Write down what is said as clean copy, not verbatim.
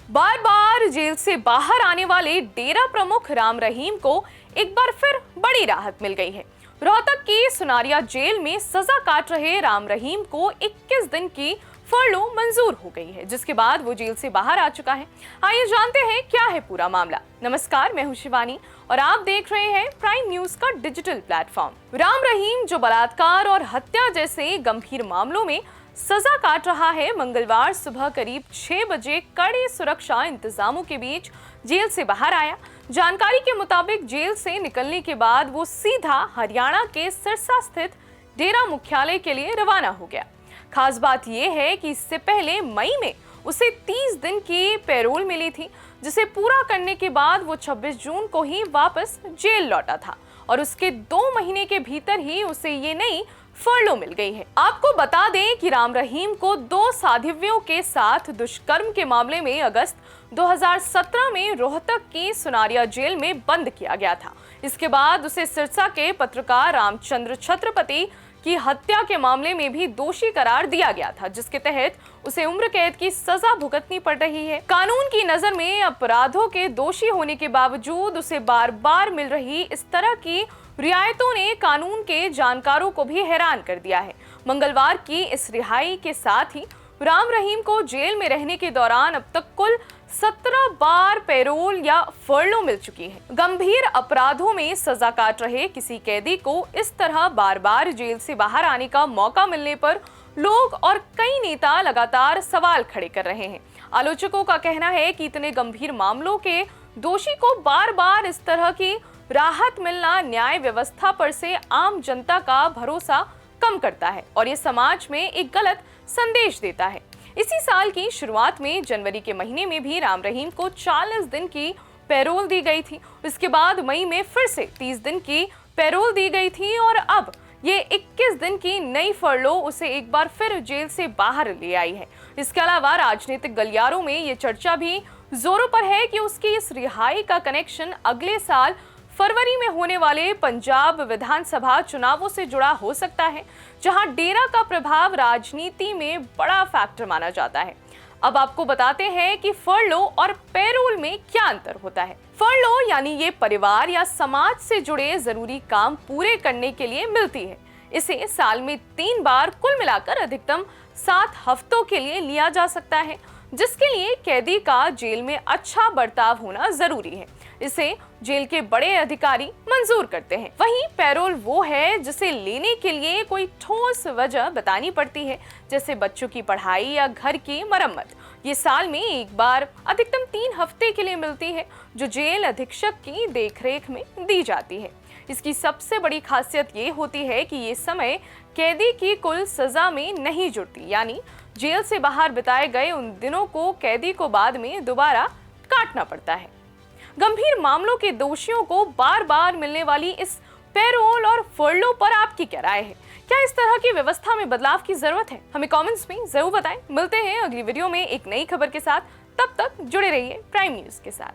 बार बार jail से बाहर आने वाले डेरा प्रमुख राम रहीम को एक बार फिर बड़ी राहत मिल गई है। रोहतक की सुनारिया जेल में सजा काट रहे राम रहीम को 21 दिन की फरलो मंजूर हो गई है, जिसके बाद वो जेल से बाहर आ चुका है। आइए जानते हैं क्या है पूरा मामला। नमस्कार, मैं हूं शिवानी और आप देख रहे हैं प्राइम न्यूज का डिजिटल प्लेटफॉर्म। राम रहीम जो बलात्कार और हत्या जैसे गंभीर मामलों में सजा काट रहा है, मंगलवार सुबह करीब 6 बजे कड़े सुरक्षा इंतजामों के बीच जेल से बाहर आया। जानकारी के मुताबिक जेल से निकलने के बाद वो सीधा हरियाणा के सिरसा स्थित डेरा मुख्यालय के लिए रवाना हो गया। खास बात यह है कि इससे पहले मई में उसे 30 दिन की पैरोल मिली थी, जिसे पूरा करने के बाद वो 26 जून को ही वापस जेल लौटा था और उसके 2 महीने के भीतर ही उसे ये नई फरलो मिल गई है। आपको बता दें कि राम रहीम को 2 साधिवियों के साथ दुष्कर्म के मामले में अगस्त 2017 में रोहतक की सुनारिया जेल में बंद किया गया था। इसके बाद उसे सिरसा के पत्रकार रामचंद्र छत्रपति की हत्या के मामले में भी दोषी करार दिया गया था, जिसके तहत उसे उम्र कैद की सजा भुगतनी पड़ रही है। कानून की नजर में अपराधों के दोषी होने के बावजूद उसे बार बार मिल रही इस तरह की रियायतों ने कानून के जानकारों को भी हैरान कर दिया है। मंगलवार की इस रिहाई के साथ ही राम रहीम को जेल में रहने के दौरान अब तक कुल 17 बार पैरोल या फरलो मिल चुकी है। गंभीर अपराधों में सजा काट रहे किसी कैदी को इस तरह बार बार जेल से बाहर आने का मौका मिलने पर लोग और कई नेता लगातार सवाल खड़े कर रहे हैं। आलोचकों का कहना है कि इतने गंभीर मामलों के दोषी को बार बार इस तरह की राहत मिलना न्याय व्यवस्था पर से आम जनता का भरोसा कम करता है और ये समाज में एक गलत संदेश देता है। इसी साल की शुरुआत में जनवरी के महीने में भी राम रहीम को 40 दिन की पैरोल दी गई थी। इसके बाद मई में फिर से 30 दिन की पैरोल दी गई थी और अब ये 21 दिन की नई फरलो उसे एक बार फिर जेल से बाहर ले आई है। इसके अलावा राजनीतिक गलियारों में ये चर्चा भी जोरों पर है कि उसकी इस रिहाई का कनेक्शन अगले साल फरवरी में होने वाले पंजाब विधानसभा चुनावों से जुड़ा हो सकता है, जहां डेरा का प्रभाव राजनीति में बड़ा फैक्टर माना जाता है। अब आपको बताते हैं कि फरलो और पैरोल में क्या अंतर होता है। फरलो यानी ये परिवार या समाज से जुड़े जरूरी काम पूरे करने के लिए मिलती है। इसे साल में 3 बार कुल मिलाकर अधिकतम 7 हफ्तों के लिए लिया जा सकता है, जिसके लिए कैदी का जेल में अच्छा बर्ताव होना जरूरी है। इसे जेल के बड़े अधिकारी मंजूर करते हैं। वहीं पैरोल वो है जिसे लेने के लिए कोई ठोस वजह बतानी पड़ती है, जैसे बच्चों की पढ़ाई या घर की मरम्मत। ये साल में एक बार अधिकतम 3 हफ्ते के लिए मिलती है, जो जेल अधीक्षक की देखरेख में दी जाती है। इसकी सबसे बड़ी खासियत ये होती है कि ये समय कैदी की कुल सजा में नहीं जुड़ती, यानी जेल से बाहर बिताए गए उन दिनों को कैदी को बाद में दोबारा काटना पड़ता है। गंभीर मामलों के दोषियों को बार बार मिलने वाली इस पैरोल और फरलो पर आपकी क्या राय है? क्या इस तरह की व्यवस्था में बदलाव की जरूरत है? हमें कमेंट्स में जरूर बताएं। मिलते हैं अगली वीडियो में एक नई खबर के साथ। तब तक जुड़े रहिए प्राइम न्यूज के साथ।